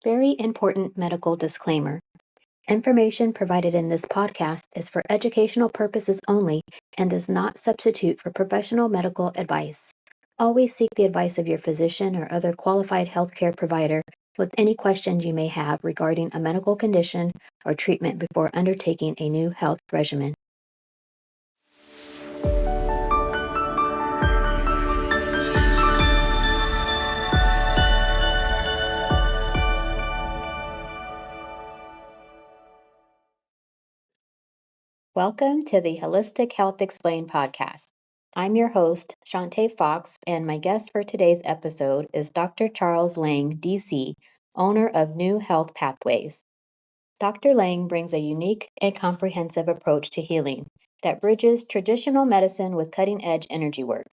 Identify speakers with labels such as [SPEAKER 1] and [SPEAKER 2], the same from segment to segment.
[SPEAKER 1] Very important medical disclaimer. Information provided in this podcast is for educational purposes only and does not substitute for professional medical advice. Always seek the advice of your physician or other qualified healthcare provider with any questions you may have regarding a medical condition or treatment before undertaking a new health regimen. Welcome to the Holistic Health Explained podcast. I'm your host, Shantae Fox, and my guest for today's episode is Dr. Charles Lange, DC, owner of New Health Pathways. Dr. Lange brings a unique and comprehensive approach to healing that bridges traditional medicine with cutting-edge energy work.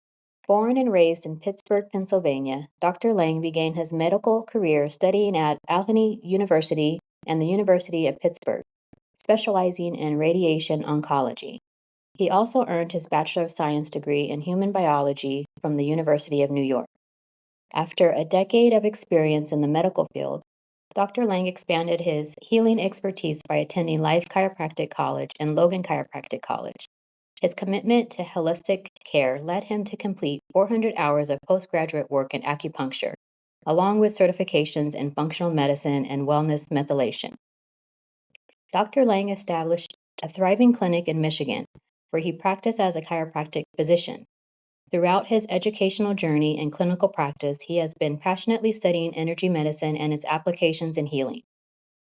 [SPEAKER 1] Born and raised in Pittsburgh, Pennsylvania, Dr. Lange began his medical career studying at Albany University and the University of Pittsburgh, specializing in radiation oncology. He also earned his Bachelor of Science degree in human biology from the University of New York. After a decade of experience in the medical field, Dr. Lange expanded his healing expertise by attending Life Chiropractic College and Logan Chiropractic College. His commitment to holistic care led him to complete 400 hours of postgraduate work in acupuncture, along with certifications in functional medicine and wellness methylation. Dr. Lange established a thriving clinic in Michigan, where he practiced as a chiropractic physician. Throughout his educational journey and clinical practice, he has been passionately studying energy medicine and its applications in healing.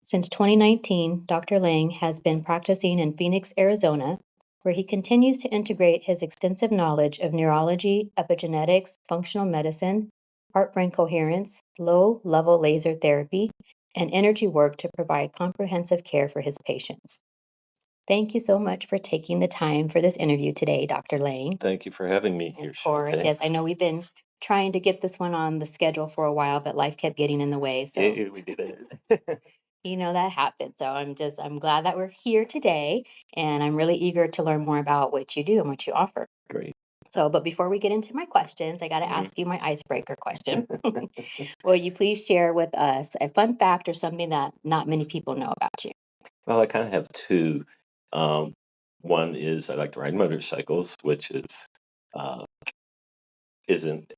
[SPEAKER 1] Since 2019, Dr. Lange has been practicing in Phoenix, Arizona, where he continues to integrate his extensive knowledge of neurology, epigenetics, functional medicine, heart-brain coherence, low-level laser therapy, and energy work to provide comprehensive care for his patients. Thank you so much for taking the time for this interview today, Dr. Lange.
[SPEAKER 2] Thank you for having me here,
[SPEAKER 1] Of course,
[SPEAKER 2] Shantae.
[SPEAKER 1] yes. I know we've been trying to get this one on the schedule for a while, but life kept getting in the way. So
[SPEAKER 2] Yeah, we did it.
[SPEAKER 1] that happened. So I'm glad that we're here today, and I'm really eager to learn more about what you do and what you offer.
[SPEAKER 2] Great.
[SPEAKER 1] So, but before we get into my questions, I got to ask you my icebreaker question. Will you please share with us a fun fact or something that not many people know about you?
[SPEAKER 2] Well, I kind of have two. One is I like to ride motorcycles, which uh, isn't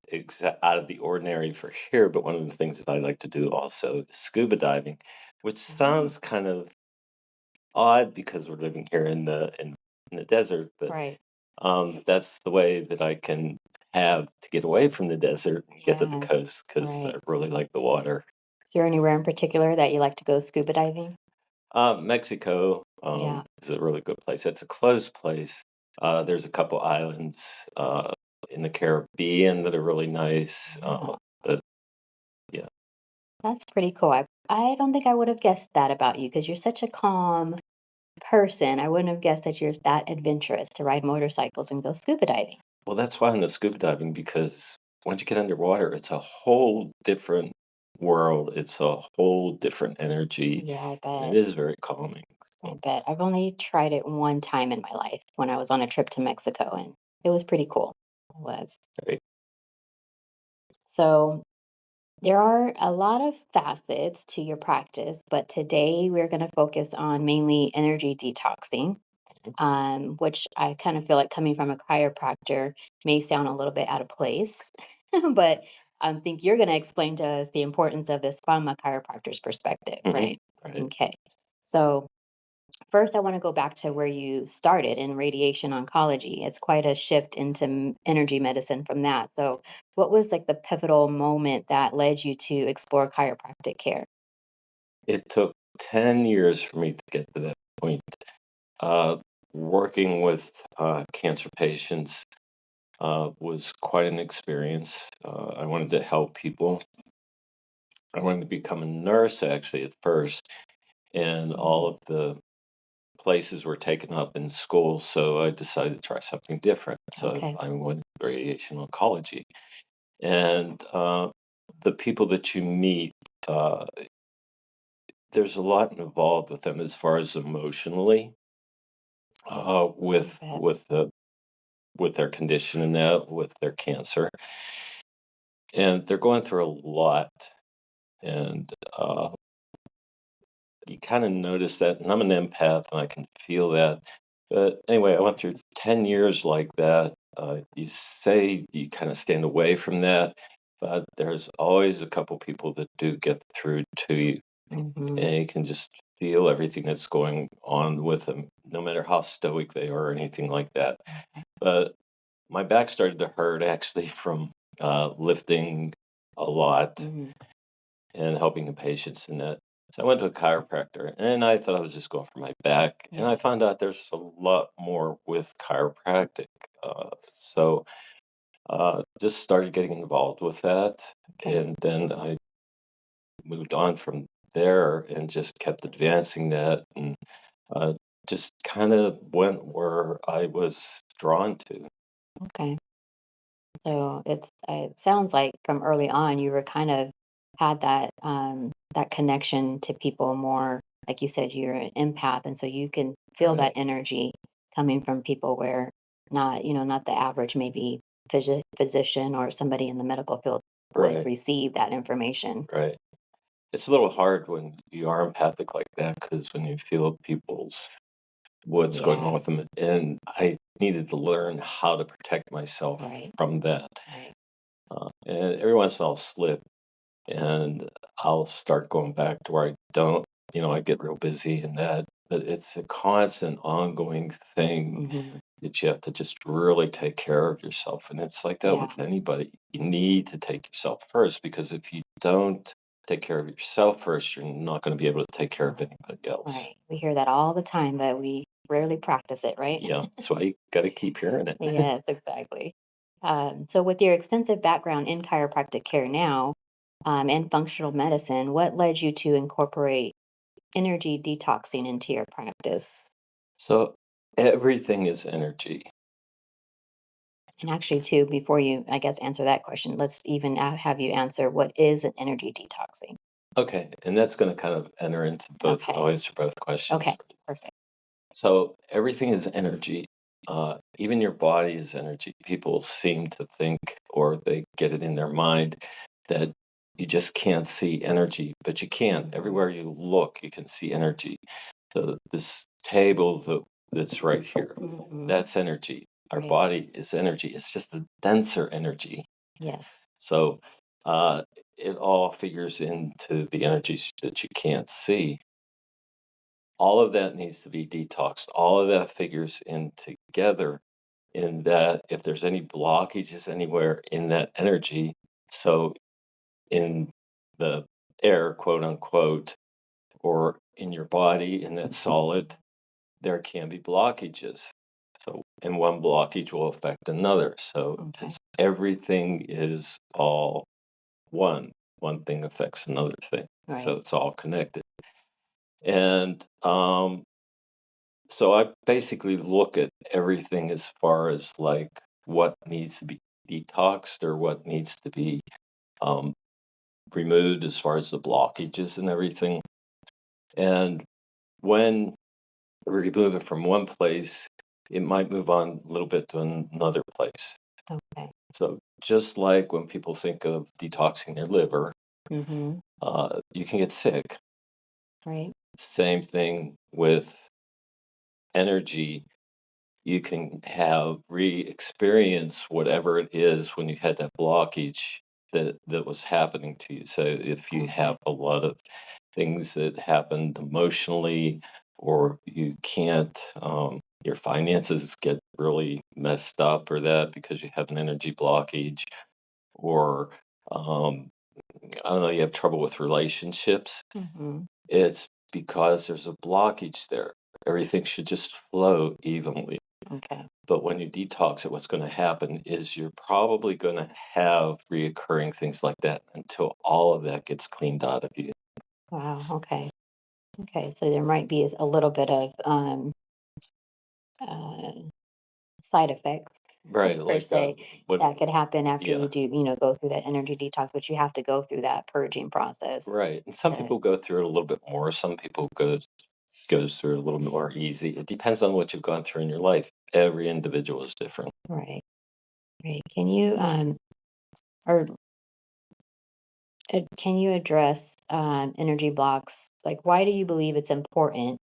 [SPEAKER 2] out of the ordinary for here, but one of the things that I like to do also is scuba diving, which sounds kind of odd because we're living here in the desert, but
[SPEAKER 1] Right.
[SPEAKER 2] that's the way that I can have to get away from the desert and get to the
[SPEAKER 1] Yes.
[SPEAKER 2] coast because
[SPEAKER 1] Right.
[SPEAKER 2] I really like the water.
[SPEAKER 1] Is there anywhere in particular that you like to go scuba diving?
[SPEAKER 2] Mexico
[SPEAKER 1] Yeah.
[SPEAKER 2] is a really good place. It's a closed place. There's a couple islands in the Caribbean that are really nice.
[SPEAKER 1] Yeah.
[SPEAKER 2] But yeah,
[SPEAKER 1] That's pretty cool. I don't think I would have guessed that about you because you're such a calm person. I wouldn't have guessed that you're that adventurous to ride motorcycles and go scuba diving.
[SPEAKER 2] well, that's why I'm the scuba diving because once you get underwater, it's a whole different world. It's a whole different energy,
[SPEAKER 1] Yeah, I
[SPEAKER 2] and
[SPEAKER 1] bet.
[SPEAKER 2] it is very calming.
[SPEAKER 1] I
[SPEAKER 2] So,
[SPEAKER 1] bet. I've only tried it one time in my life when I was on a trip to Mexico, and it was pretty cool. It was.
[SPEAKER 2] right.
[SPEAKER 1] So there are a lot of facets to your practice, but today we're going to focus on mainly energy detoxing, which I kind of feel like coming from a chiropractor may sound a little bit out of place, but I think you're going to explain to us the importance of this from a chiropractor's perspective,
[SPEAKER 2] Mhm.
[SPEAKER 1] right?
[SPEAKER 2] Right.
[SPEAKER 1] Okay. So first, I want to go back to where you started in radiation oncology. It's quite a shift into energy medicine from that. So, what was like the pivotal moment that led you to explore chiropractic care?
[SPEAKER 2] It took 10 years for me to get to that point. Uh, Working with cancer patients was quite an experience. I wanted to help people. I wanted to become a nurse actually at first, and all of the places were taken up in school, so I decided to try something different. So
[SPEAKER 1] Okay.
[SPEAKER 2] I went to radiation oncology, and the people that you meet, uh, there's a lot involved with them as far as emotionally,
[SPEAKER 1] I
[SPEAKER 2] with
[SPEAKER 1] bet.
[SPEAKER 2] with their condition and that with their cancer, and they're going through a lot. And you kind of notice that, and I'm an empath, and I can feel that. But anyway, I went through 10 years like that. You say you kind of stand away from that, but there's always a couple people that do get through to you,
[SPEAKER 1] Mm-hmm.
[SPEAKER 2] and you can just feel everything that's going on with them, no matter how stoic they are or anything like that. But my back started to hurt actually from lifting a lot
[SPEAKER 1] Mm-hmm.
[SPEAKER 2] and helping the patients in that. So I went to a chiropractor, and I thought I was just going for my back, and I
[SPEAKER 1] Yeah.
[SPEAKER 2] found out there's a lot more with chiropractic. So just started getting involved with that,
[SPEAKER 1] Okay.
[SPEAKER 2] and then I moved on from there and just kept advancing that, and uh, just kind of went where I was drawn to.
[SPEAKER 1] Okay. So it sounds like from early on you were kind of had that connection to people more. Like you said, you're an empath, and so you can feel that
[SPEAKER 2] Right,
[SPEAKER 1] energy coming from people where not the average maybe physician or somebody in the medical field would
[SPEAKER 2] right,
[SPEAKER 1] receive that information.
[SPEAKER 2] right. It's a little hard when you are empathic like that because when you feel people's what's going on
[SPEAKER 1] Yeah.
[SPEAKER 2] with them, and I needed to learn how to protect myself
[SPEAKER 1] Right.
[SPEAKER 2] from that.
[SPEAKER 1] Right.
[SPEAKER 2] And every once in a while I'll slip, and I'll start going back to where I don't. I get real busy in that, but it's a constant, ongoing thing
[SPEAKER 1] Hmm.
[SPEAKER 2] that you have to just really take care of yourself. And it's like that
[SPEAKER 1] Yeah.
[SPEAKER 2] with anybody. You need to take yourself first because if you don't take care of yourself first, you're not going to be able to take care of anybody else.
[SPEAKER 1] Right. We hear that all the time, but we rarely practice it, right?
[SPEAKER 2] Yeah, that's why you got to keep hearing it.
[SPEAKER 1] Yes, exactly. So, with your extensive background in chiropractic care now and functional medicine, what led you to incorporate energy detoxing into your practice?
[SPEAKER 2] So everything is energy.
[SPEAKER 1] And actually, too, before you, I guess, answer that question, let's even have you answer what is an energy detoxing?
[SPEAKER 2] Okay, and that's going to kind of enter into both.
[SPEAKER 1] Okay.
[SPEAKER 2] I'll answer both questions.
[SPEAKER 1] Okay. Perfect.
[SPEAKER 2] So everything is energy. Even your body is energy. People seem to think, or they get it in their mind, that you just can't see energy, but you can. Everywhere you look, you can see energy. So this table that's right here,
[SPEAKER 1] Hmm.
[SPEAKER 2] that's energy. Our
[SPEAKER 1] Right.
[SPEAKER 2] body is energy. It's just a denser energy.
[SPEAKER 1] Yes.
[SPEAKER 2] So uh, it all figures into the energies that you can't see. All of that needs to be detoxed. All of that figures in together in that if there's any blockages anywhere in that energy, so in the air, quote unquote, or in your body in that solid, there can be blockages. So, and one blockage will affect another. So,
[SPEAKER 1] Okay.
[SPEAKER 2] everything is all one. One thing affects another thing. So,
[SPEAKER 1] Right.
[SPEAKER 2] it's all connected. And so I basically look at everything as far as like what needs to be detoxed or what needs to be um, removed as far as the blockages and everything. And when we remove it from one place, it might move on a little bit to another place.
[SPEAKER 1] Okay.
[SPEAKER 2] So just like when people think of detoxing their liver,
[SPEAKER 1] Mm-hmm.
[SPEAKER 2] you can get sick.
[SPEAKER 1] Right.
[SPEAKER 2] Same thing with energy. You can have re-experience whatever it is when you had that blockage that was happening to you. So if you
[SPEAKER 1] Okay.
[SPEAKER 2] have a lot of things that happened emotionally, or you can't, your finances get really messed up, or that because you have an energy blockage, or um, I don't know, you have trouble with relationships.
[SPEAKER 1] Mm-hmm.
[SPEAKER 2] It's because there's a blockage there. Everything should just flow evenly.
[SPEAKER 1] Okay.
[SPEAKER 2] But when you detox it, what's going to happen is you're probably going to have reoccurring things like that until all of that gets cleaned out of you.
[SPEAKER 1] Wow. Okay. Okay. So there might be a little bit of uh, side effects
[SPEAKER 2] Right.
[SPEAKER 1] per
[SPEAKER 2] Like,
[SPEAKER 1] se
[SPEAKER 2] what,
[SPEAKER 1] that could happen after
[SPEAKER 2] yeah,
[SPEAKER 1] you do, go through that energy detox, but you have to go through that purging process
[SPEAKER 2] right. And some
[SPEAKER 1] to
[SPEAKER 2] people go through it a little bit more. Some people goes through it a little more easy. It depends on what you've gone through in your life. Every individual is different.
[SPEAKER 1] right, right. Can you or Can you address energy blocks? Like, why do you believe it's important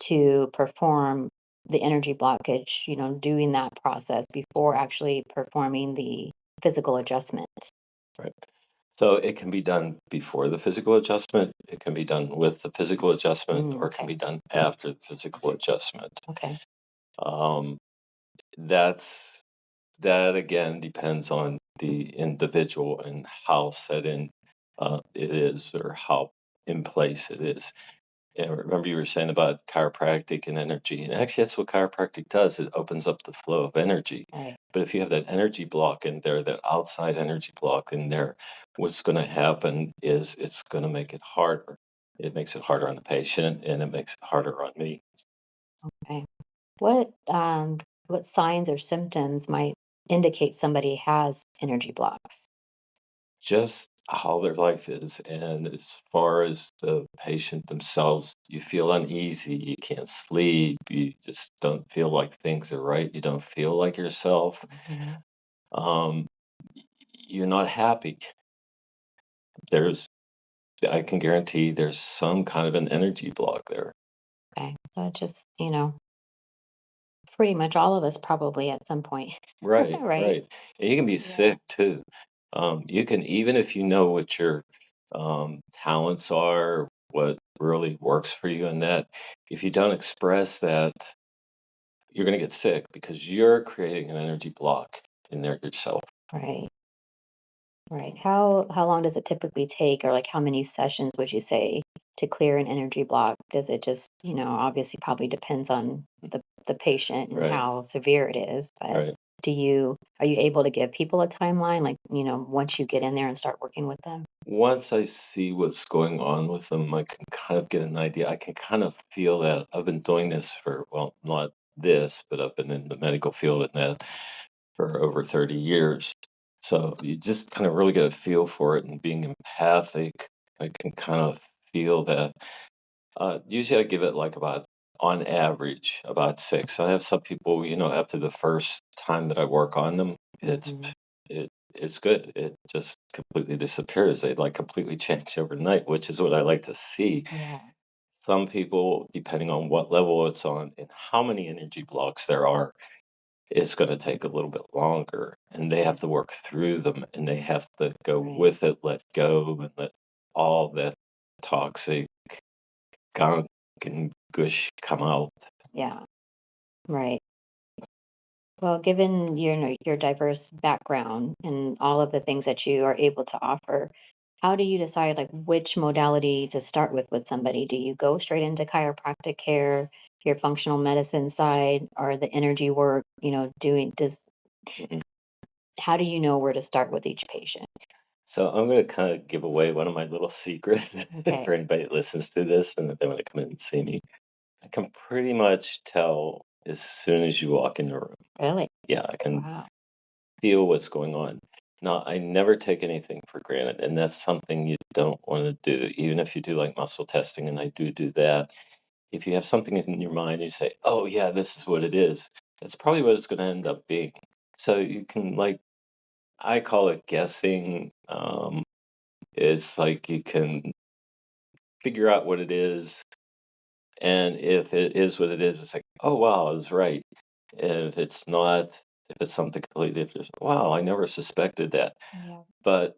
[SPEAKER 1] to perform the energy blockage, doing that process before actually performing the physical adjustment?
[SPEAKER 2] Right. So it can be done before the physical adjustment, it can be done with the physical adjustment, or it can be
[SPEAKER 1] Okay.
[SPEAKER 2] done after the physical adjustment.
[SPEAKER 1] Okay.
[SPEAKER 2] Um, that's that again depends on the individual and how set in it is, or how in place it is. And remember, you were saying about chiropractic and energy, and actually, that's what chiropractic does. It opens up the flow of energy.
[SPEAKER 1] Right.
[SPEAKER 2] But if you have that energy block in there, that outside energy block in there, what's going to happen is it's going to make it harder. It makes it harder on the patient, and it makes it harder on me.
[SPEAKER 1] Okay. What signs or symptoms might indicate somebody has energy blocks?
[SPEAKER 2] Just how their life is. And as far as the patient themselves, you feel uneasy, you can't sleep, you just don't feel like things are right, you don't feel like yourself.
[SPEAKER 1] Mhm.
[SPEAKER 2] Um, you're not happy. There's, I can guarantee there's some kind of an energy block there.
[SPEAKER 1] Okay. So it just, pretty much all of us probably at some point,
[SPEAKER 2] Right,
[SPEAKER 1] right?
[SPEAKER 2] right. And you can be
[SPEAKER 1] Yeah.
[SPEAKER 2] sick too. You can, even if you know what your talents are, what really works for you in that, if you don't express that, you're going to get sick because you're creating an energy block in there yourself.
[SPEAKER 1] Right. Right. How long does it typically take, or like how many sessions would you say to clear an energy block? Does it just, obviously probably depends on the patient and
[SPEAKER 2] Right,
[SPEAKER 1] how severe it is, but
[SPEAKER 2] right.
[SPEAKER 1] are you able to give people a timeline, like, once you get in there and start working with them?
[SPEAKER 2] Once I see what's going on with them, I can kind of get an idea. I can kind of feel that. I've been doing this for, well, not this, but I've been in the medical field and that for over 30 years. So you just kind of really get a feel for it, and being empathic, I can kind of feel that. Usually I give it like about, on average, about 6. I have some people, after the first time that I work on them,
[SPEAKER 1] Mhm.
[SPEAKER 2] it's good. It just completely disappears. They like completely change overnight, which is what I like to see.
[SPEAKER 1] Yeah.
[SPEAKER 2] Some people, depending on what level it's on and how many energy blocks there are, it's going to take a little bit longer, and they have to work through them, and they have to go
[SPEAKER 1] Right.
[SPEAKER 2] with it, let go, and let all that toxic gunk and gush come out.
[SPEAKER 1] Yeah. Right. Well, given your diverse background and all of the things that you are able to offer, how do you decide like which modality to start with somebody? Do you go straight into chiropractic care, your functional medicine side, or the energy work, doing does
[SPEAKER 2] Mhm.
[SPEAKER 1] how do you know where to start with each patient?
[SPEAKER 2] So I'm going to kind of give away one of my little secrets
[SPEAKER 1] Okay.
[SPEAKER 2] for anybody that listens to this and that they want to come in and see me. I can pretty much tell as soon as you walk in the room.
[SPEAKER 1] Really?
[SPEAKER 2] Yeah, I can
[SPEAKER 1] Wow.
[SPEAKER 2] feel what's going on. Now, I never take anything for granted, and that's something you don't want to do, even if you do like muscle testing, and I do that. If you have something in your mind, you say, "Oh yeah, this is what it is." That's probably what it's going to end up being. So you can, like, I call it guessing. It's like you can figure out what it is, and if it is what it is, it's like, "Oh wow, I was right." And if it's not, if it's something completely different, wow, I never suspected that.
[SPEAKER 1] Yeah.
[SPEAKER 2] But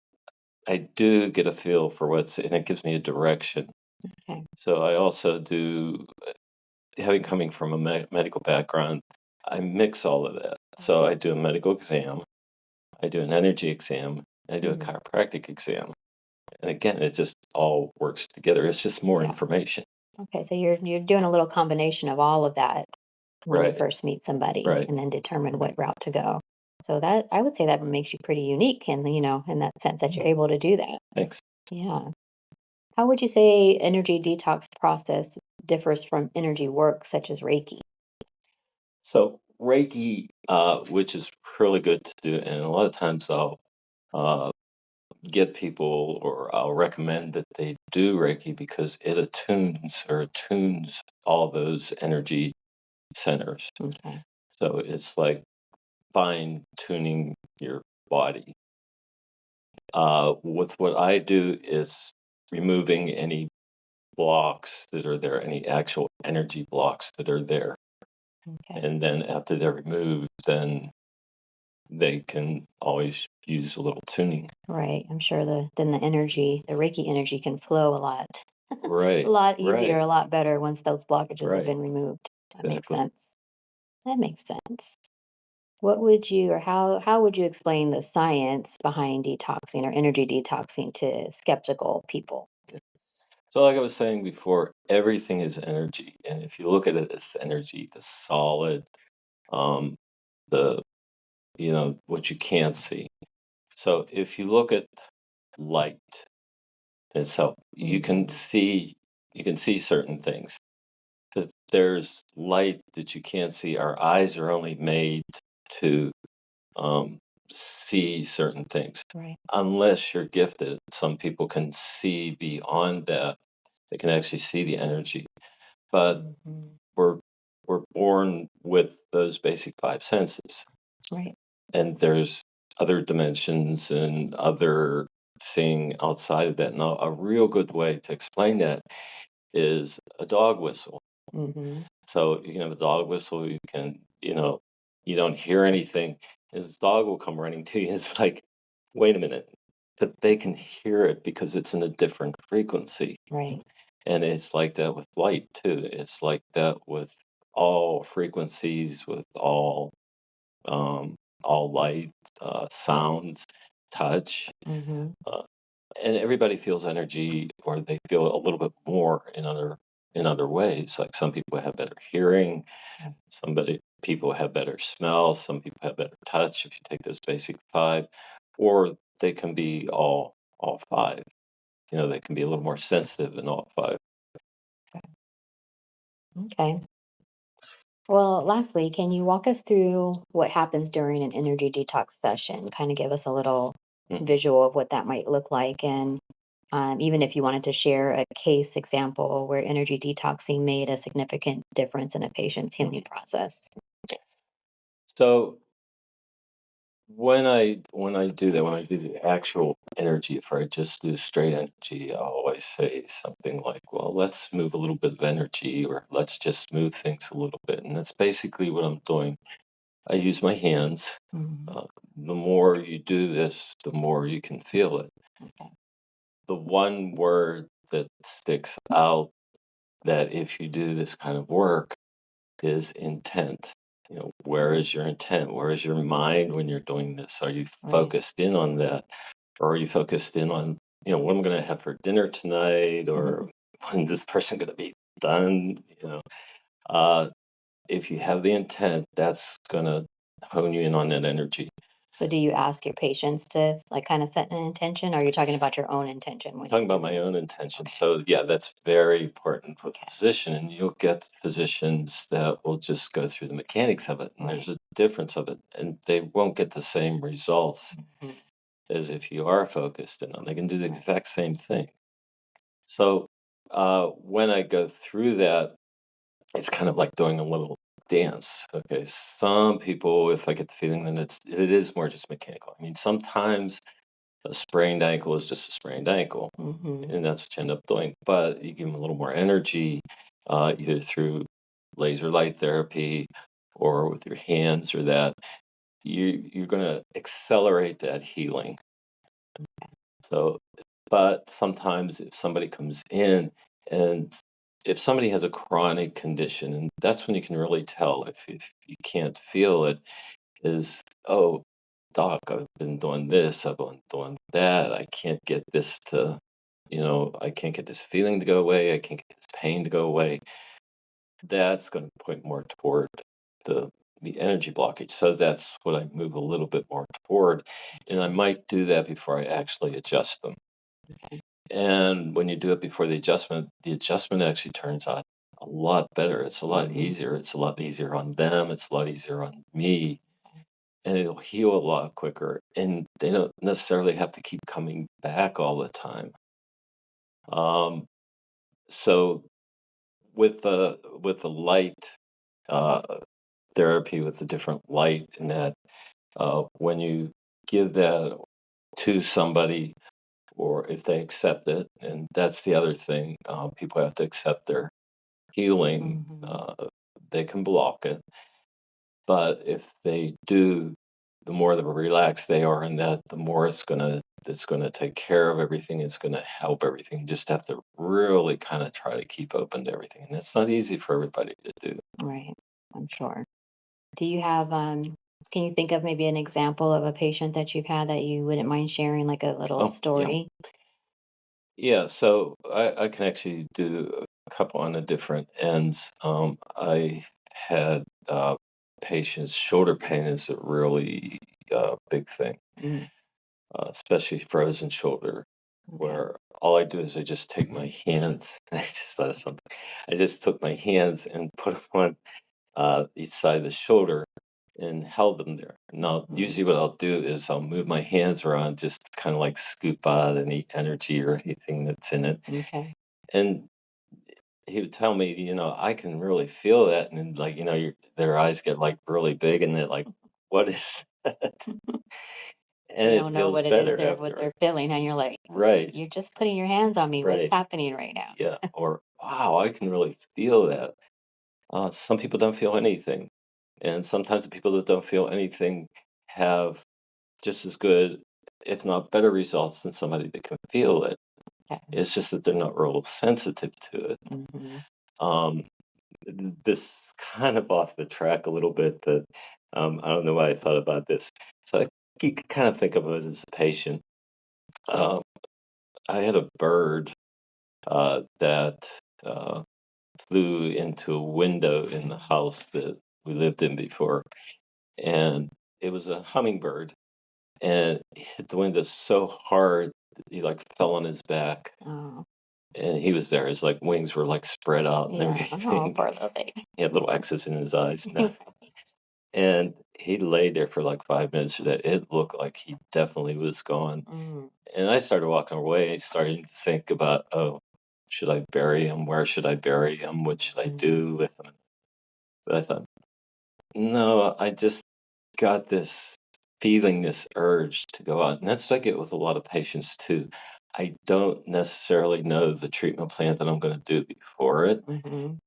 [SPEAKER 2] I do get a feel for what's, and it gives me a direction.
[SPEAKER 1] Okay.
[SPEAKER 2] So I also do, having coming from a medical background, I mix all of that. So I do a medical exam, I do an energy exam, I do a
[SPEAKER 1] Mhm.
[SPEAKER 2] chiropractic exam. And again, it just all works together. It's just more
[SPEAKER 1] Yeah.
[SPEAKER 2] information.
[SPEAKER 1] Okay. So you're doing a little combination of all of that when you
[SPEAKER 2] Right,
[SPEAKER 1] first meet somebody
[SPEAKER 2] right.
[SPEAKER 1] and then determine what route to go. So that I would say that makes you pretty unique and in that sense that you're able to do that.
[SPEAKER 2] Thanks.
[SPEAKER 1] Yeah. How would you say energy detox process differs from energy work such as Reiki?
[SPEAKER 2] So Reiki, which is really good to do, and a lot of times I'll uh, get people, or I'll recommend that they do Reiki because it attunes all those energy centers.
[SPEAKER 1] Okay.
[SPEAKER 2] So it's like fine tuning your body. With what I do is removing any blocks that are there, any actual energy blocks that are there.
[SPEAKER 1] Okay.
[SPEAKER 2] And then after they're removed, then they can always use a little tuning.
[SPEAKER 1] Right. I'm sure then the energy, the Reiki energy can flow a
[SPEAKER 2] Right,
[SPEAKER 1] lot easier,
[SPEAKER 2] right,
[SPEAKER 1] a lot better once those blockages have
[SPEAKER 2] right.
[SPEAKER 1] been removed. That makes
[SPEAKER 2] Exactly.
[SPEAKER 1] sense. That makes sense. What would you, or how would you explain the science behind detoxing or energy detoxing to skeptical people?
[SPEAKER 2] So, like I was saying before, everything is energy. And if you look at it as energy, the solid, um, the, what you can't see. So, if you look at light itself,
[SPEAKER 1] Hmm.
[SPEAKER 2] you can see certain things. 'Cause there's light that you can't see. Our eyes are only made to um, see certain things.
[SPEAKER 1] Right.
[SPEAKER 2] Unless you're gifted, some people can see beyond that. They can actually see the energy. But
[SPEAKER 1] Hmm.
[SPEAKER 2] we're we're born with those basic five senses,
[SPEAKER 1] Right.
[SPEAKER 2] and there's other dimensions and other seeing outside of that. Now, a real good way to explain that is a dog whistle.
[SPEAKER 1] Hmm.
[SPEAKER 2] So you can have a dog whistle. You can, you don't hear anything. His dog will come running to you. It's like, wait a minute, but they can hear it because it's in a different frequency.
[SPEAKER 1] Right.
[SPEAKER 2] And it's like that with light too. It's like that with all frequencies, with all light, sounds, touch.
[SPEAKER 1] Hmm.
[SPEAKER 2] Uh, and everybody feels energy, or they feel a little bit more in other ways. Like some people have better hearing, people have better smell, some people have better touch if you take those basic five, or they can be all five. They can be a little more sensitive in all five.
[SPEAKER 1] Okay. Well, lastly, can you walk us through what happens during an energy detox session? Kind of give us a little
[SPEAKER 2] Mhm.
[SPEAKER 1] visual of what that might look like. And even if you wanted to share a case example where energy detoxing made a significant difference in a patient's healing process.
[SPEAKER 2] So when I do that, when I do the actual energy, if I just do straight energy, I always say something like, "Well, let's move a little bit of energy, or let's just move things a little bit." And that's basically what I'm doing. I use my hands.
[SPEAKER 1] Mhm.
[SPEAKER 2] The more you do this, the more you can feel it.
[SPEAKER 1] Okay.
[SPEAKER 2] The one word that sticks out, that if you do this kind of work, is intent. Where
[SPEAKER 1] Mm.
[SPEAKER 2] is your intent? Where is your mind when you're doing this? Are you
[SPEAKER 1] Right.
[SPEAKER 2] focused in on that? Or are you focused in on, what I'm going to have for dinner tonight? Or when this person going to be done? Uh, if you have the intent, that's going to hone you in on that energy.
[SPEAKER 1] So, do you ask your patients to like kind of set an intention? Or are you talking about your own intention when
[SPEAKER 2] Talking
[SPEAKER 1] you're
[SPEAKER 2] about
[SPEAKER 1] doing
[SPEAKER 2] my
[SPEAKER 1] it?
[SPEAKER 2] own intention.
[SPEAKER 1] Okay.
[SPEAKER 2] So yeah, that's very important with
[SPEAKER 1] Okay.
[SPEAKER 2] physician, and you'll get physicians that will just go through the mechanics of it, and
[SPEAKER 1] Right.
[SPEAKER 2] there's a difference of it, and they won't get the same results
[SPEAKER 1] Mhm.
[SPEAKER 2] as if you are focused in on. They can do the
[SPEAKER 1] Right.
[SPEAKER 2] exact same thing. So when I go through that, it's kind of like doing a little dance. Okay, some people, if I get the feeling, then it is more just mechanical. I mean, sometimes a sprained ankle is just a sprained ankle,
[SPEAKER 1] Hmm.
[SPEAKER 2] and that's what you end up doing. But you give them a little more energy, either through laser light therapy or with your hands, or that you're going to accelerate that healing. So, but sometimes if somebody comes in, and if somebody has a chronic condition, and that's when you can really tell if you can't feel it, is, oh, doc, I've been doing this, I've been doing that. I can't get this to, I can't get this feeling to go away. I can't get this pain to go away. That's going to point more toward the the energy blockage. So that's what I move a little bit more toward. And I might do that before I actually adjust them. And when you do it before the adjustment actually turns out a lot better. It's a lot
[SPEAKER 1] Hmm.
[SPEAKER 2] easier. It's a lot easier on them. It's a lot easier on me, and it'll heal a lot quicker. And they don't necessarily have to keep coming back all the time. Um, so with the light uh, therapy, with the different light, and that when you give that to somebody, or if they accept it. And that's the other thing. People have to accept their healing. They can block it. But if they do, the more relaxed they are in that, the more it's gonna take care of everything. It's gonna help everything. You just have to really kind of try to keep open to everything, and it's not easy for everybody to do.
[SPEAKER 1] Right. I'm sure. Do you have, can you think of maybe an example of a patient that you've had that you wouldn't mind sharing, like a little
[SPEAKER 2] Oh, yeah,
[SPEAKER 1] story?
[SPEAKER 2] yeah. So I can actually do a couple on the different ends. I had patients. Shoulder pain is a really big thing,
[SPEAKER 1] Mm,
[SPEAKER 2] especially frozen shoulder,
[SPEAKER 1] okay.
[SPEAKER 2] where all I do is I just take my hands. I just thought of something. I just took my hands and put them on each side of the shoulder and held them there. Now,
[SPEAKER 1] Mm,
[SPEAKER 2] usually what I'll do is I'll move my hands around, just kind of like scoop out any energy or anything that's in it.
[SPEAKER 1] okay.
[SPEAKER 2] And he would tell me, I can really feel that. And then, like, their eyes get like really big and they're like, what is that? And
[SPEAKER 1] They
[SPEAKER 2] it
[SPEAKER 1] don't know
[SPEAKER 2] feels
[SPEAKER 1] what it is
[SPEAKER 2] better
[SPEAKER 1] they're what
[SPEAKER 2] after.
[SPEAKER 1] they're feeling, and you're like,
[SPEAKER 2] Right,
[SPEAKER 1] You're just putting your hands on me. What's
[SPEAKER 2] right.
[SPEAKER 1] happening right now?"
[SPEAKER 2] Yeah. Or, wow, I can really feel that. Some people don't feel anything. And sometimes the people that don't feel anything have just as good, if not better results than somebody that can feel it.
[SPEAKER 1] Okay.
[SPEAKER 2] It's just that they're not real sensitive to it.
[SPEAKER 1] Mhm.
[SPEAKER 2] Um, this kind of off the track a little bit, but I don't know why I thought about this. So you could kind of think of it as a patient. Um, I had a bird that uh, flew into a window in the house that we lived in before, and it was a hummingbird, and it hit the window so hard that he like fell on his back,
[SPEAKER 1] Oh,
[SPEAKER 2] and he was there. His like wings were like spread out and
[SPEAKER 1] yeah. Oh,
[SPEAKER 2] everything.
[SPEAKER 1] poor little thing.
[SPEAKER 2] He had little X's in his eyes now. And he laid there for like 5 minutes so that it looked like he definitely was gone.
[SPEAKER 1] Mm,
[SPEAKER 2] And I started walking away, starting to think about, oh, should I bury him? Where should I bury him? What should I
[SPEAKER 1] mhm.
[SPEAKER 2] do with him? But I thought, no, I just got this feeling, this urge to go out. And that's what I get with a lot of patients too. I don't necessarily know the treatment plan that I'm going to do before it.
[SPEAKER 1] Mhm.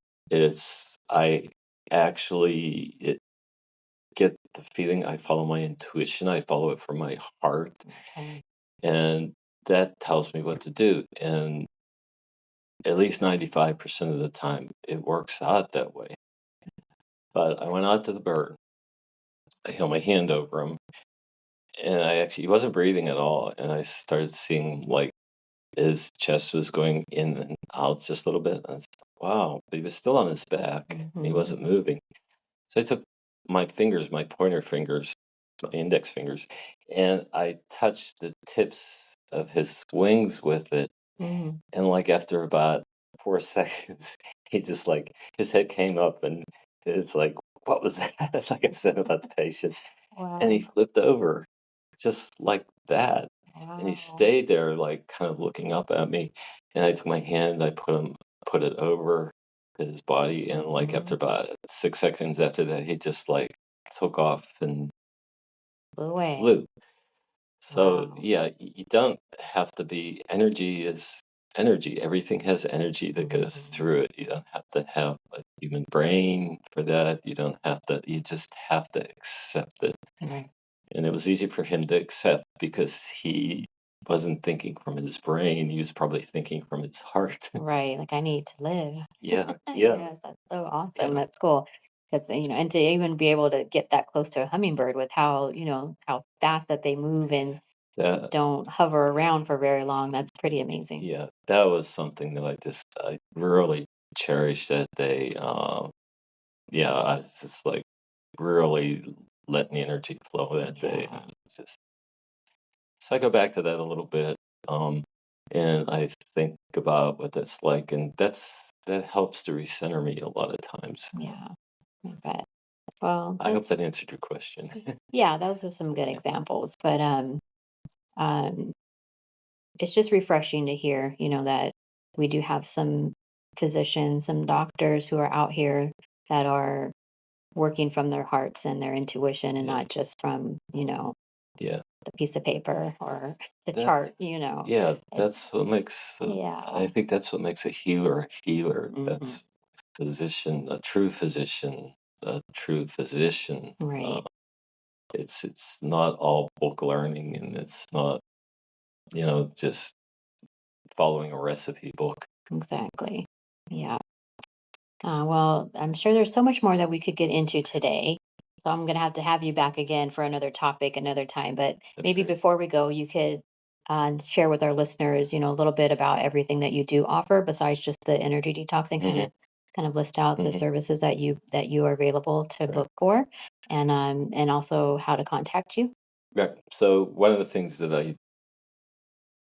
[SPEAKER 2] I actually get the feeling, I follow my intuition, I follow it from my heart,
[SPEAKER 1] Okay.
[SPEAKER 2] and that tells me what to do. And at least 95% of the time, it works out that way. But I went out to the bird, I held my hand over him, and he wasn't breathing at all. And I started seeing like his chest was going in and out just a little bit. I was like, wow, but he was still on his back. He
[SPEAKER 1] Mhm.
[SPEAKER 2] wasn't moving. So I took my fingers, my pointer fingers, my index fingers, and I touched the tips of his wings with it.
[SPEAKER 1] Mhm.
[SPEAKER 2] And like after about 4 seconds, he just like his head came up and it's like, what was that? Like I said about the patients. And he
[SPEAKER 1] Wow.
[SPEAKER 2] flipped over just like that. And he
[SPEAKER 1] Wow.
[SPEAKER 2] stayed there, like kind of looking up at me. And I took my hand, put it over his body. And like after
[SPEAKER 1] Mhm.
[SPEAKER 2] about 6 seconds after that, he just like took off and
[SPEAKER 1] Blew away.
[SPEAKER 2] flew. So
[SPEAKER 1] Wow.
[SPEAKER 2] yeah, you don't have to be, energy is energy. Everything has energy that goes
[SPEAKER 1] Mhm.
[SPEAKER 2] through it. You don't have to have a human brain for that. You just have to accept it.
[SPEAKER 1] Right.
[SPEAKER 2] And it was easy for him to accept because he wasn't thinking from his brain. He was probably thinking from his heart.
[SPEAKER 1] Right. Like, I need to live.
[SPEAKER 2] Yeah, yeah,
[SPEAKER 1] Yes, that's so awesome.
[SPEAKER 2] yeah.
[SPEAKER 1] That's cool. 'Cause, and to even be able to get that close to a hummingbird with how, how fast that they move and
[SPEAKER 2] That
[SPEAKER 1] don't hover around for very long, that's pretty amazing.
[SPEAKER 2] yeah, that was something that I really cherished that day. Yeah, I was just like really letting the energy flow that day.
[SPEAKER 1] Yeah.
[SPEAKER 2] It's just so I go back to that a little bit, and I think about what that's like, and that helps to recenter me a lot of times.
[SPEAKER 1] Yeah. I bet. Well,
[SPEAKER 2] I hope that
[SPEAKER 1] that's
[SPEAKER 2] answered your question.
[SPEAKER 1] yeah, those were some good
[SPEAKER 2] Yeah,
[SPEAKER 1] examples. But um it's just refreshing to hear, that we do have some physicians, some doctors who are out here that are working from their hearts and their intuition and
[SPEAKER 2] yeah,
[SPEAKER 1] not just from,
[SPEAKER 2] Yeah.
[SPEAKER 1] the piece of paper or the
[SPEAKER 2] That's
[SPEAKER 1] chart,
[SPEAKER 2] yeah,
[SPEAKER 1] It's
[SPEAKER 2] that's what makes
[SPEAKER 1] yeah.
[SPEAKER 2] I think that's what makes a healer a healer.
[SPEAKER 1] Hmm.
[SPEAKER 2] That's physician, a true physician, a true physician.
[SPEAKER 1] Right.
[SPEAKER 2] It's not all book learning, and it's not, just following a recipe book.
[SPEAKER 1] Exactly. Yeah. Well, I'm sure there's so much more that we could get into today. So I'm going to have you back again for another topic another time. But maybe
[SPEAKER 2] Okay.
[SPEAKER 1] before we go, you could share with our listeners, a little bit about everything that you do offer besides just the energy detoxing.
[SPEAKER 2] Mhm,
[SPEAKER 1] Kind of list out the
[SPEAKER 2] mhm,
[SPEAKER 1] services that you are available to
[SPEAKER 2] right.
[SPEAKER 1] book for, and also how to contact you.
[SPEAKER 2] Right. So one of the things that I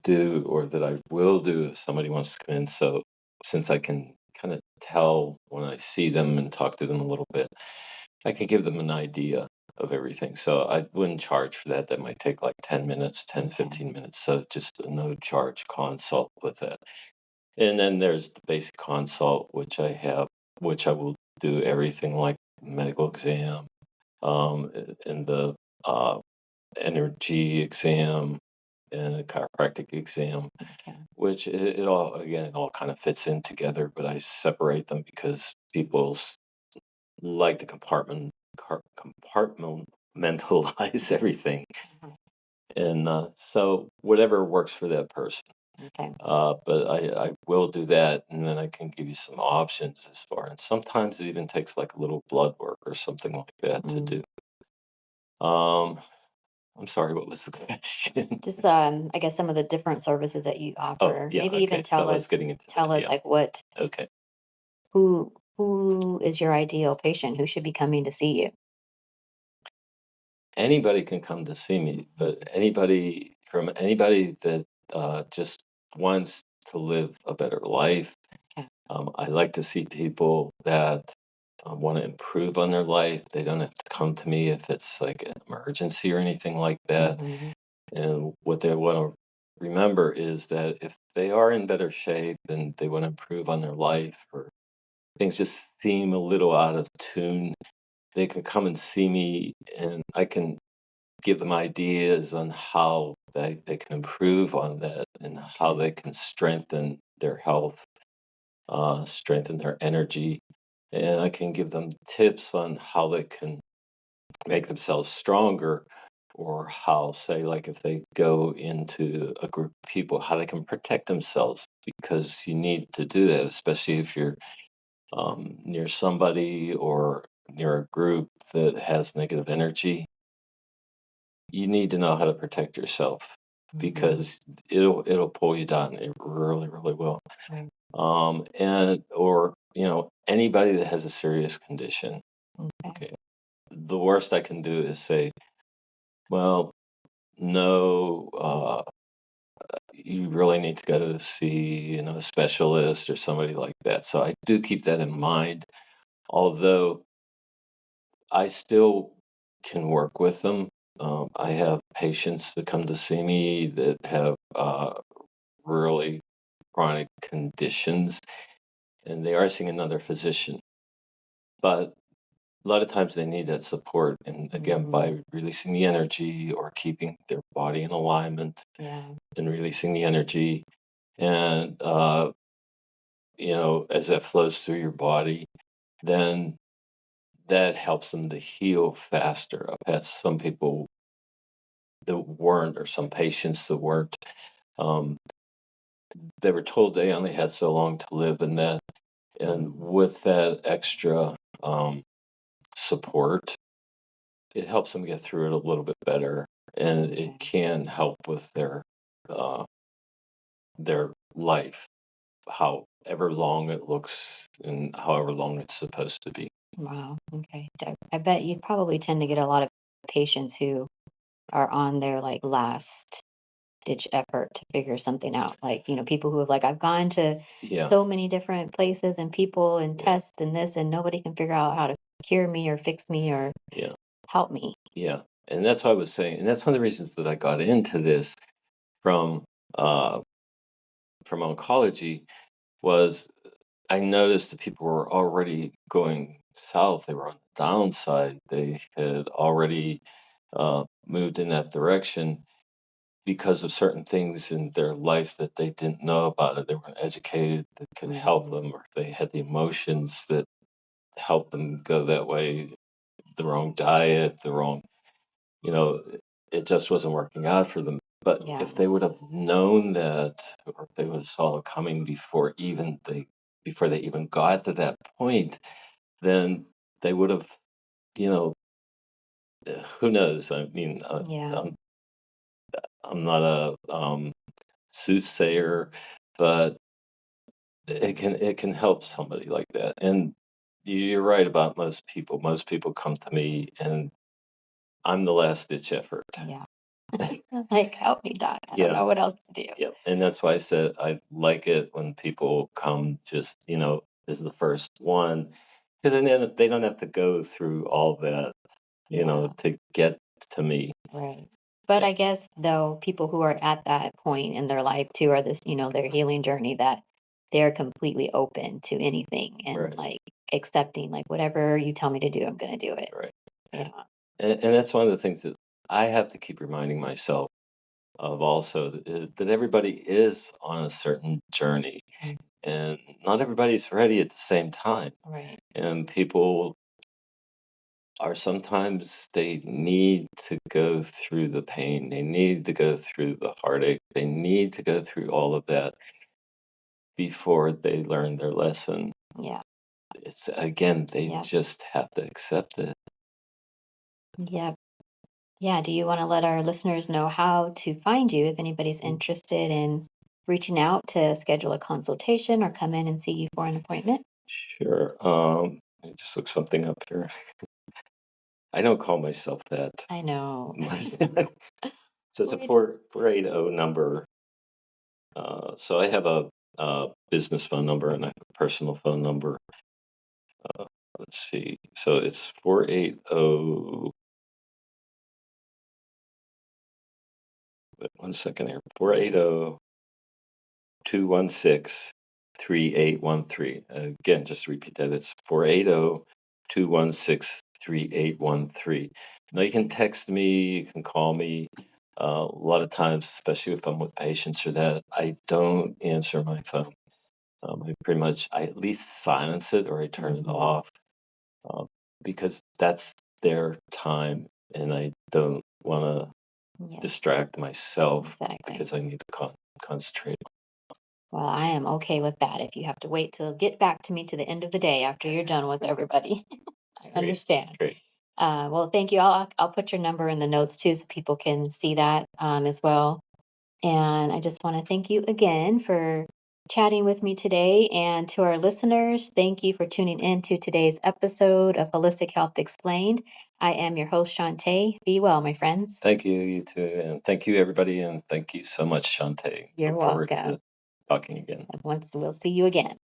[SPEAKER 2] do, or that I will do if somebody wants to come in, so since I can kind of tell when I see them and talk to them a little bit, I can give them an idea of everything. So I wouldn't charge for that. That might take like 10 minutes, 10,
[SPEAKER 1] Okay.
[SPEAKER 2] 15 minutes. So just a no charge consult with that. And then there's the basic consult, which I will do everything like medical exam, and the uh, energy exam and a chiropractic exam,
[SPEAKER 1] Okay.
[SPEAKER 2] which it all kind of fits in together, but I separate them because people like to compartmentalize everything,
[SPEAKER 1] Mhm.
[SPEAKER 2] and so whatever works for that person.
[SPEAKER 1] Okay.
[SPEAKER 2] But I will do that, and then I can give you some options as far. And sometimes it even takes like a little blood work or something like that to
[SPEAKER 1] Mm.
[SPEAKER 2] do. Um, I'm sorry, what was the question?
[SPEAKER 1] Just I guess some of the different services that you
[SPEAKER 2] Oh,
[SPEAKER 1] offer.
[SPEAKER 2] yeah,
[SPEAKER 1] Maybe even
[SPEAKER 2] okay. So I was getting into
[SPEAKER 1] tell
[SPEAKER 2] that.
[SPEAKER 1] us
[SPEAKER 2] Yeah,
[SPEAKER 1] like what
[SPEAKER 2] okay.
[SPEAKER 1] who is your ideal patient? Who should be coming to see you?
[SPEAKER 2] Anybody can come to see me, but
[SPEAKER 1] Mhm.
[SPEAKER 2] anybody that just wants to live a better life.
[SPEAKER 1] Okay.
[SPEAKER 2] I like to see people that want to improve on their life. They don't have to come to me if it's like an emergency or anything like that.
[SPEAKER 1] Mhm.
[SPEAKER 2] And what they want to remember is that if they are in better shape and they want to improve on their life, or things just seem a little out of tune, they can come and see me, and I can give them ideas on how they can improve on that, and how
[SPEAKER 1] Okay.
[SPEAKER 2] they can strengthen their health, strengthen their energy. And I can give them tips on how they can make themselves stronger, or how, say, like if they go into a group of people, how they can protect themselves, because you need to do that, especially if you're near somebody or near a group that has negative energy. You need to know how to protect yourself,
[SPEAKER 1] Mhm.
[SPEAKER 2] because it'll pull you down. It really, really will.
[SPEAKER 1] Right.
[SPEAKER 2] And or anybody that has a serious condition.
[SPEAKER 1] Okay.
[SPEAKER 2] Okay. The worst I can do is say, well, no, you really need to go to see, a specialist or somebody like that. So I do keep that in mind. Although I still can work with them. I have patients that come to see me that have really chronic conditions, and they are seeing another physician. But a lot of times they need that support. And again,
[SPEAKER 1] Mhm.
[SPEAKER 2] by releasing the energy or keeping their body in alignment
[SPEAKER 1] Yeah.
[SPEAKER 2] and releasing the energy, and, as that flows through your body, then that helps them to heal faster. I've had some people that weren't, or some patients that weren't, um, they were told they only had so long to live, and that, and
[SPEAKER 1] Mhm.
[SPEAKER 2] with that extra support, it helps them get through it a little bit better, and it
[SPEAKER 1] Okay.
[SPEAKER 2] can help with uh, their life, however long it looks and however long it's supposed to be.
[SPEAKER 1] Wow. Okay. I bet you probably tend to get a lot of patients who are on their like last ditch effort to figure something out. Like, people who have like, I've gone to
[SPEAKER 2] Yeah,
[SPEAKER 1] so many different places and people and
[SPEAKER 2] yeah,
[SPEAKER 1] tests and this, and nobody can figure out how to cure me or fix me or
[SPEAKER 2] yeah,
[SPEAKER 1] help me.
[SPEAKER 2] yeah. And that's what I was saying, and that's one of the reasons that I got into this from uh, from oncology, was I noticed that people were already going south. They were on the downside. They had already moved in that direction because of certain things in their life that they didn't know about it. They weren't educated that could help them, or they had the emotions that helped them go that way. The wrong diet, the wrong, you know, it just wasn't working out for them. But
[SPEAKER 1] Yeah.
[SPEAKER 2] if they would have known that, or if they would have saw it coming before they even got to that point, then they would have, you know, who knows? I mean,
[SPEAKER 1] Yeah.
[SPEAKER 2] I'm not a soothsayer, but it can help somebody like that. And you're right about most people. Most people come to me, and I'm the last ditch effort.
[SPEAKER 1] Yeah. Like, help me, doc. I don't
[SPEAKER 2] Yeah.
[SPEAKER 1] know what else to do.
[SPEAKER 2] Yep. And that's why I said I like it when people come just, as the first one, because then they don't have to go through all that,
[SPEAKER 1] Yeah.
[SPEAKER 2] to get to me.
[SPEAKER 1] Right. But I guess though people who are at that point in their life too are their healing journey, that they're completely open to anything and
[SPEAKER 2] Right.
[SPEAKER 1] like accepting like whatever you tell me to do, I'm gonna do it.
[SPEAKER 2] Right.
[SPEAKER 1] Yeah.
[SPEAKER 2] And that's one of the things that I have to keep reminding myself of also that everybody is on a certain journey,
[SPEAKER 1] Mm.
[SPEAKER 2] and not everybody's ready at the same time.
[SPEAKER 1] Right.
[SPEAKER 2] And people are sometimes they need to go through the pain, they need to go through the heartache, they need to go through all of that before they learn their lesson.
[SPEAKER 1] Yeah.
[SPEAKER 2] It's again, they
[SPEAKER 1] Yeah.
[SPEAKER 2] just have to accept it.
[SPEAKER 1] Yeah. Yeah. Do you want to let our listeners know how to find you if anybody's interested in reaching out to schedule a consultation or come in and see you for an appointment?
[SPEAKER 2] Sure. Let me just look something up here. I don't call myself that.
[SPEAKER 1] I know.
[SPEAKER 2] So it's a
[SPEAKER 1] Right.
[SPEAKER 2] 480 number. So I have a business phone number and I have a personal phone number. Uh, let's see. So it's 480. Wait, 1 second here. 480 216 3813. Again, just to repeat that. It's 480 216 3813. Now you can text me, you can call me. A lot of times, especially if I'm with patients or that, I don't answer my phone. I at least silence it or I turn it
[SPEAKER 1] Mhm.
[SPEAKER 2] off, um, because that's their time, and I don't want to
[SPEAKER 1] Yes.
[SPEAKER 2] distract myself
[SPEAKER 1] Exactly.
[SPEAKER 2] because I need to concentrate.
[SPEAKER 1] Well, I am okay with that. If you have to wait to get back to me to the end of the day after you're done with everybody, I
[SPEAKER 2] Great,
[SPEAKER 1] understand.
[SPEAKER 2] great.
[SPEAKER 1] Well, thank you. I'll put your number in the notes too, so people can see that as well. And I just want to thank you again for chatting with me today. And to our listeners, thank you for tuning in to today's episode of Holistic Health Explained. I am your host, Shantae. Be well, my friends.
[SPEAKER 2] Thank you, you too, and thank you, everybody, and thank you so much, Shantae.
[SPEAKER 1] You're
[SPEAKER 2] Look forward
[SPEAKER 1] welcome.
[SPEAKER 2] to talking again.
[SPEAKER 1] And we'll see you again.